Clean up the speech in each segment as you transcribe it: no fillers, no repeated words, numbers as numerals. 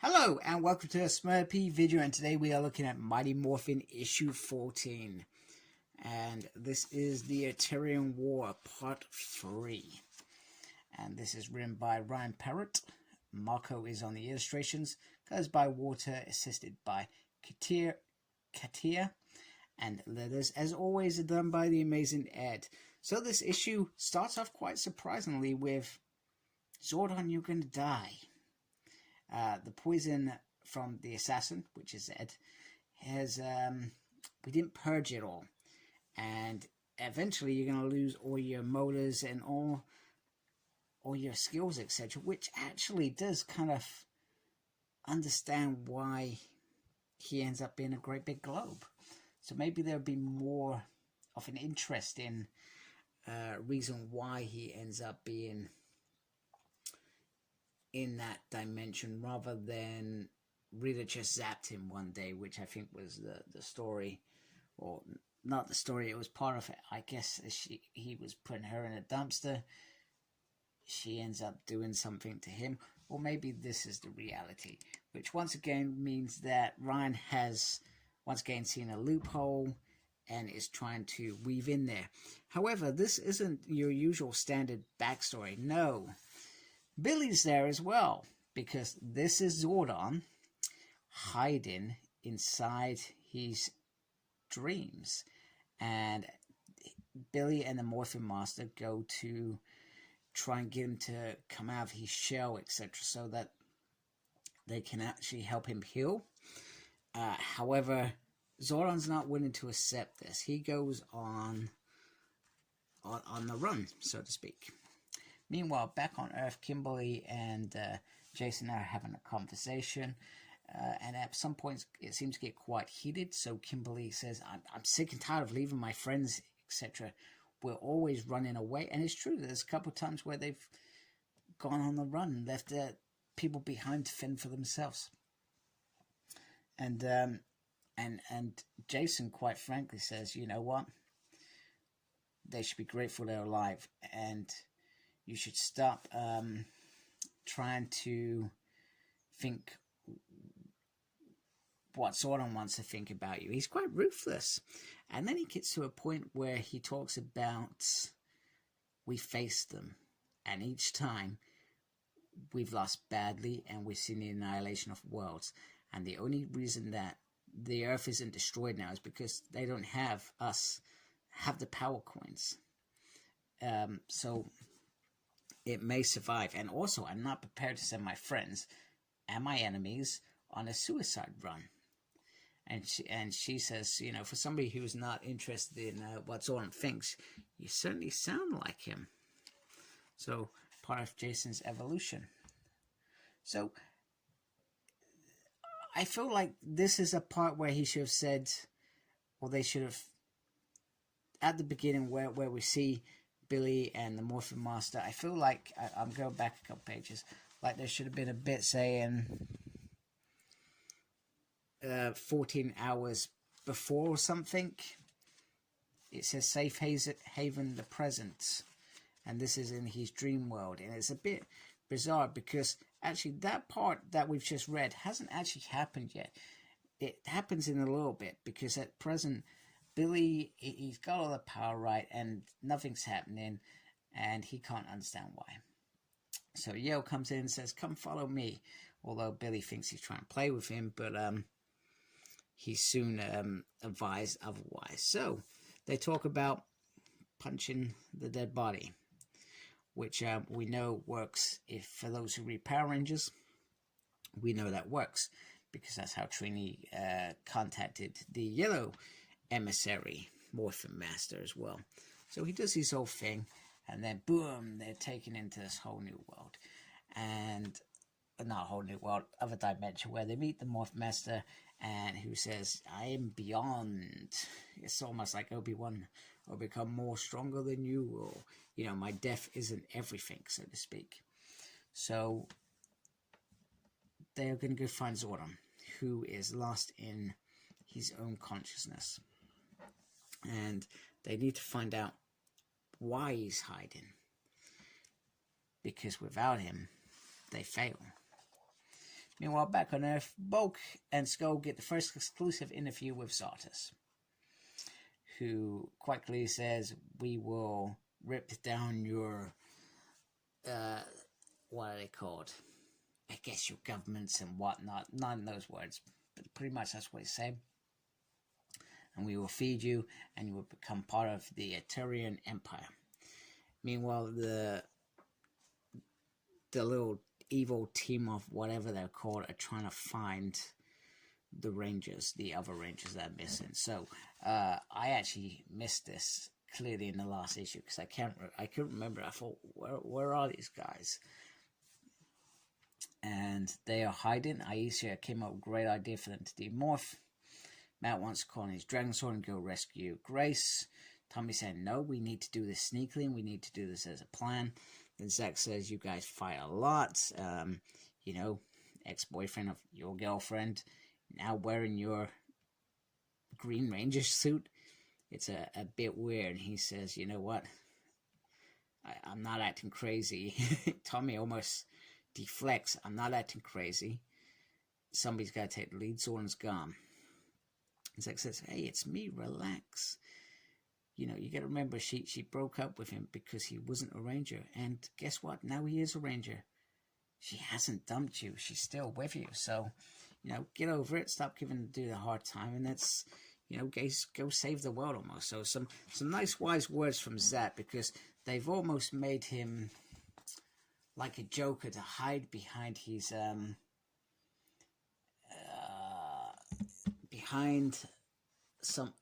Hello and welcome to a Smurpy video, and today we are looking at Mighty Morphin issue 14, and this is the Eltarian War part 3, and this is written by Ryan Parrot. Marco is on the illustrations, goes by Water, assisted by Katia, and letters as always are done by the amazing Ed. So this issue starts off quite surprisingly with Zordon, you're gonna die. The poison from the assassin, which is Ed, has we didn't purge it all, and eventually you're going to lose all your motors and all your skills, etc., which actually does kind of understand why he ends up being a great big globe. So maybe there'll be more of an interest in reason why he ends up being in that dimension, rather than Rita just zapped him one day, which I think was the story, or not the story, it was part of it. I guess he was putting her in a dumpster, she ends up doing something to him, or maybe this is the reality, which once again means that Ryan has once again seen a loophole and is trying to weave in there. However, this isn't your usual standard backstory. No, Billy's there as well, because this is Zordon hiding inside his dreams, and Billy and the Morphin Master go to try and get him to come out of his shell, etc., so that they can actually help him heal. However, Zordon's not willing to accept this. He goes on the run, so to speak. Meanwhile, back on Earth, Kimberly and Jason are having a conversation, and at some points it seems to get quite heated. So Kimberly says, I'm sick and tired of leaving my friends, etc. We're always running away. And it's true, there's a couple of times where they've gone on the run and left people behind to fend for themselves. And Jason, quite frankly, says, you know what? They should be grateful they're alive, and you should stop trying to think what Zordon wants to think about you. He's quite ruthless. And then he gets to a point where he talks about, we faced them, and each time we've lost badly, and we've seen the annihilation of worlds. And the only reason that the Earth isn't destroyed now is because they don't have the power coins. So it may survive. And also, I'm not prepared to send my friends and my enemies on a suicide run. And she says, you know, for somebody who's not interested in what Zordon thinks, you certainly sound like him. So, part of Jason's evolution. So, I feel like this is a part where he should have said, or they should have, at the beginning where we see Billy and the Morphin Master, I feel like, I'm going back a couple pages, like there should have been a bit saying 14 hours before or something. It says safe haven the present, and this is in his dream world, and it's a bit bizarre because actually that part that we've just read hasn't actually happened yet. It happens in a little bit, because at present Billy, he's got all the power right, and nothing's happening, and he can't understand why. So Yale comes in and says, come follow me, although Billy thinks he's trying to play with him, but he's soon advised otherwise. So they talk about punching the dead body, which we know works. If for those who read Power Rangers, we know that works, because that's how Trini contacted the yellow emissary, Morphin Master, as well. So he does his whole thing, and then boom, they're taken into this whole new world, and not a whole new world, other dimension, where they meet the Morphin Master, and who says, I am beyond. It's almost like Obi-Wan, or become more stronger than you, or, you know, my death isn't everything, so to speak. So they're going to go find Zordon, who is lost in his own consciousness. And they need to find out why he's hiding, because without him, they fail. Meanwhile, back on Earth, Bulk and Skull get the first exclusive interview with Zartus, who quite clearly says, we will rip down your, what are they called? I guess your governments and whatnot. Not in those words, but pretty much that's what he said. And we will feed you, and you will become part of the Eltarian Empire. Meanwhile, the little evil team of whatever they're called are trying to find the Rangers, the other Rangers that are missing. So I actually missed this clearly in the last issue because I couldn't remember. I thought, where are these guys? And they are hiding. Aisha came up with a great idea for them to demorph. Matt wants to call on his Dragon Sword and go rescue Grace. Tommy said, no, we need to do this sneakily, and we need to do this as a plan. Then Zack says, you guys fight a lot. You know, ex-boyfriend of your girlfriend, now wearing your Green Ranger suit. It's a bit weird. He says, you know what? I'm not acting crazy. Tommy almost deflects. I'm not acting crazy. Somebody's got to take the lead. Zoran's gone. Zack says, hey, it's me. Relax. You know, you got to remember, she broke up with him because he wasn't a Ranger. And guess what? Now he is a Ranger. She hasn't dumped you. She's still with you. So, you know, get over it. Stop giving the dude a hard time. And that's, you know, go save the world almost. So some nice wise words from Zack, because they've almost made him like a Joker to hide behind his, behind some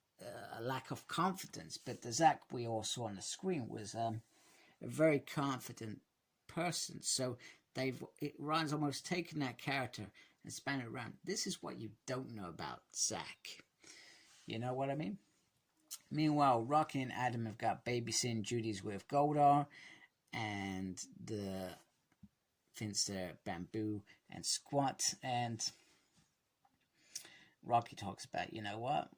a lack of confidence. But the Zack we all saw on the screen was a very confident person. So Ryan's almost taken that character and span it around. This is what you don't know about Zack. You know what I mean? Meanwhile, Rocky and Adam have got babysitting duties with Goldar and the Finster, Bamboo, and Squat. And Rocky talks about, you know what?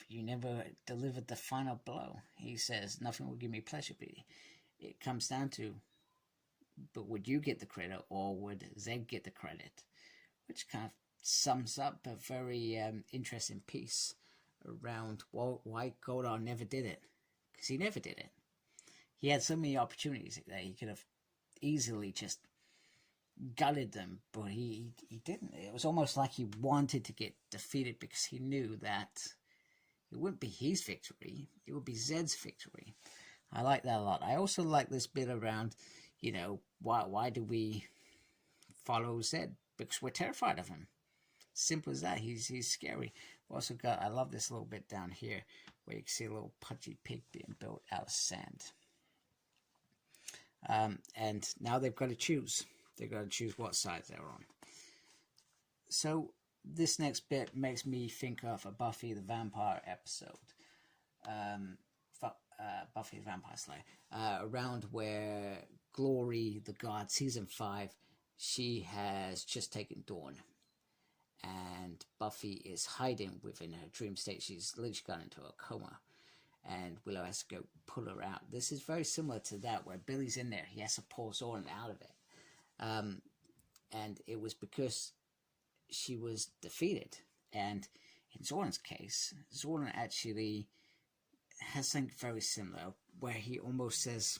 You never delivered the final blow. He says, nothing will give me pleasure, but it comes down to, but would you get the credit or would Zed get the credit? Which kind of sums up a very interesting piece around why Goldar never did it. Because he never did it. He had so many opportunities that he could have easily just gutted them, but he didn't. It was almost like he wanted to get defeated because he knew that it wouldn't be his victory, it would be Zed's victory. I like that a lot. I also like this bit around, you know, why do we follow Zed? Because we're terrified of him. Simple as that. He's scary. We also got, I love this little bit down here where you can see a little pudgy pig being built out of sand. And now they've got to choose. They've got to choose what side they're on. So this next bit makes me think of a Buffy the Vampire episode. Buffy the Vampire Slayer. Around where Glory, the god, season 5, she has just taken Dawn. And Buffy is hiding within her dream state. She's literally gone into a coma. And Willow has to go pull her out. This is very similar to that, where Billy's in there. He has to pull Zoran out of it. And it was because she was defeated. And in Zoran's case, Zoran actually has something very similar, where he almost says,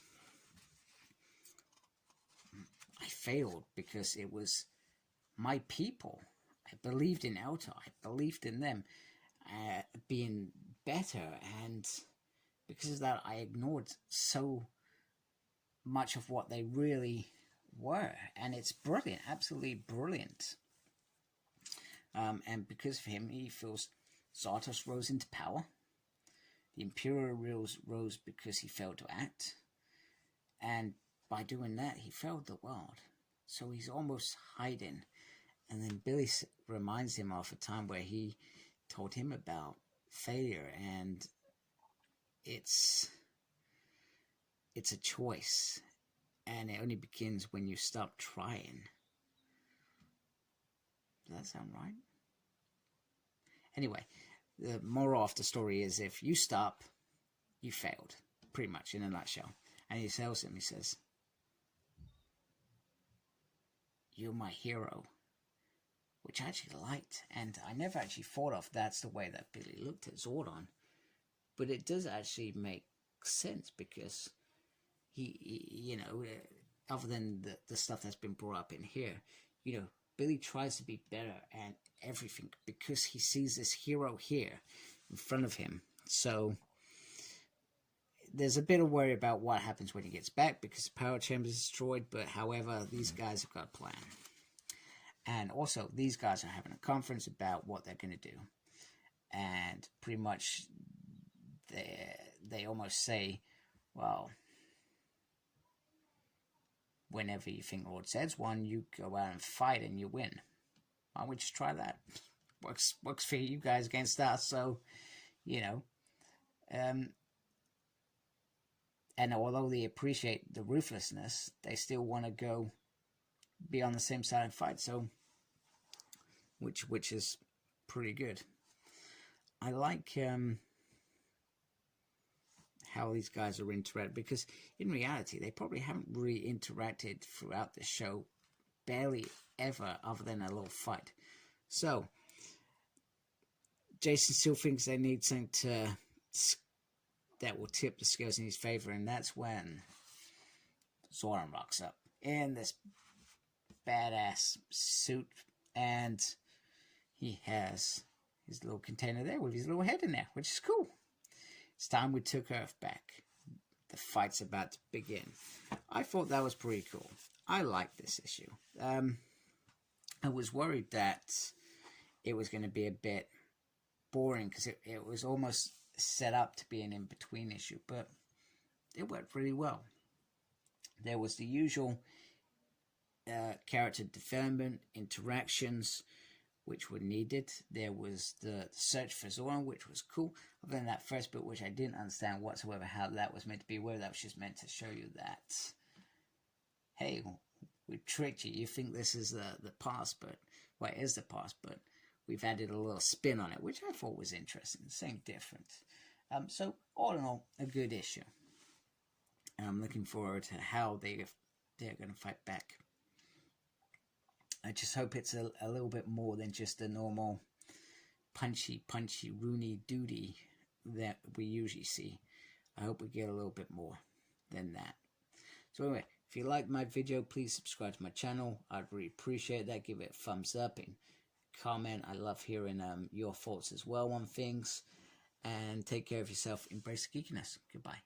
I failed because it was my people. I believed in Eltar. I believed in them being better, and because of that, I ignored so much of what they really were. And it's brilliant, absolutely brilliant. And because of him, he feels Zartos rose into power. The Imperial rose because he failed to act. And by doing that, he failed the world. So he's almost hiding. And then Billy reminds him of a time where he told him about failure, and it's a choice, and it only begins when you stop trying. Does that sound right? Anyway, the moral of the story is, if you stop, you failed, pretty much in a nutshell. And he tells him, he says, you're my hero, which I actually liked, and I never actually thought of that's the way that Billy looked at Zordon, but it does actually make sense because he other than the stuff that's been brought up in here, Billy tries to be better and everything because he sees this hero here in front of him. So there's a bit of worry about what happens when he gets back because the power chamber is destroyed, but however, these guys have got a plan. And also, these guys are having a conference about what they're going to do. And pretty much, they almost say, well, whenever you think Lord Zed's won, you go out and fight and you win. Why don't we just try that? Works for you guys against us, so, and although they appreciate the ruthlessness, they still want to go be on the same side and fight, so which is pretty good. I like how these guys are interacting, because in reality they probably haven't really interacted throughout the show, barely ever, other than a little fight. So Jason still thinks they need something that will tip the scales in his favor, and that's when Zordon rocks up in this badass suit, and he has his little container there with his little head in there, which is cool. It's time we took Earth back. The fight's about to begin. I thought that was pretty cool. I like this issue. I was worried that it was going to be a bit boring because it was almost set up to be an in-between issue, but it worked really well. There was the usual character development, interactions, which were needed. There was the search for Zordon, which was cool. Other than that first bit, which I didn't understand whatsoever how that was meant to be, whether that was just meant to show you that, hey, we tricked you. You think this is the past, but, well, it is the past, but we've added a little spin on it, which I thought was interesting. Same difference. So, all in all, a good issue. And I'm looking forward to how they're going to fight back. I just hope it's a little bit more than just the normal punchy, Rooney duty that we usually see. I hope we get a little bit more than that. So anyway, if you liked my video, please subscribe to my channel. I'd really appreciate that. Give it a thumbs up and comment. I love hearing your thoughts as well on things. And take care of yourself. Embrace the geekiness. Goodbye.